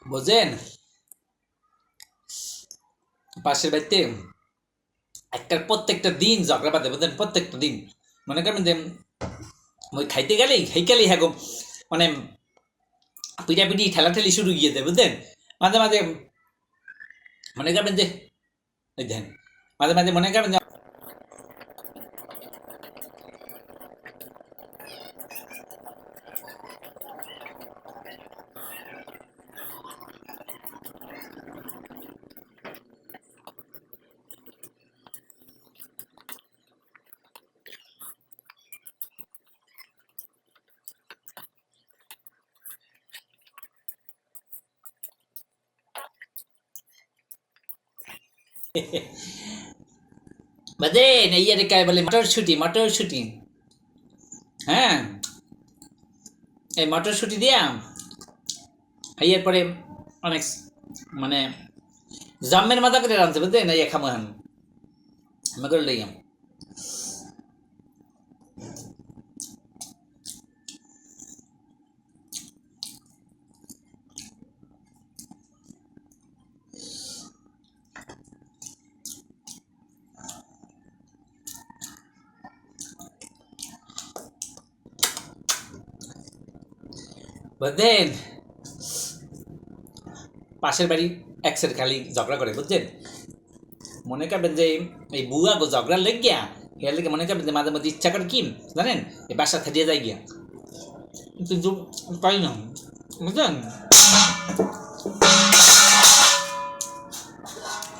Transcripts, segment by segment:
বুঝলেন পাশের বাড়িতে প্রত্যেকটা দিন ঝগড়া বাঁধে বুঝলেন প্রত্যেকটা দিন মনে করেন যে ওই খাইতে গেলেই খাইকালেই হ্যাঁ মানে পিটাপিটি ঠেলাঠেলি শুরু গিয়ে দেয় বুঝলেন মাঝে মাঝে মনে করবেন যে ওই দেন মাঝে মাঝে মনে করবেন যে বাজেন এই আর কায় বলে মটরশুটি হ্যাঁ এই মটরশুটি দিয়া খাইয়ার পরে অনেক মানে জামের মাথা করে রাঁধতে বুঝলেন এই খামো আমি করে লইয়াম বুঝলেন পাশের বাড়ি একসের খালি ঝগড়া করে বুঝছেন মনে করবেন যে এই বুয়া গো ঝগড়া লেগ গিয়া এর লেগে মনে করবেন যে মাঝে মধ্যে ইচ্ছা করে কি জানেন এই বাসা ছাড়িয়ে যায় গিয়া কিন্তু পাই না বুঝলেন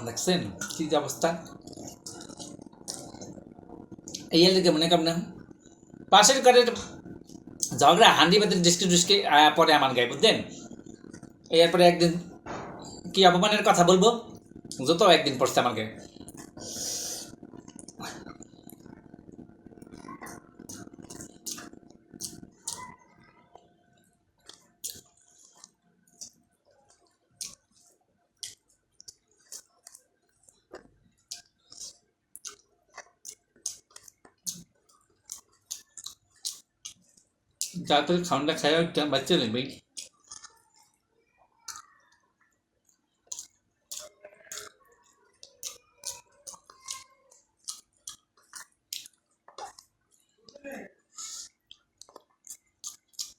দেখছেন কি যে অবস্থা এই লেগে মনে করবেন পাশের ঘরের ঝগড়া হান্ডি বাদের ডিস্কি পরে আমার গায়ে বুঝলেন এরপরে একদিন কি অপমানের কথা বলবো যত একদিন পড়ছে আমাকে তারপরে খাওয়াটা খাই বাচ্চা নেই ভাই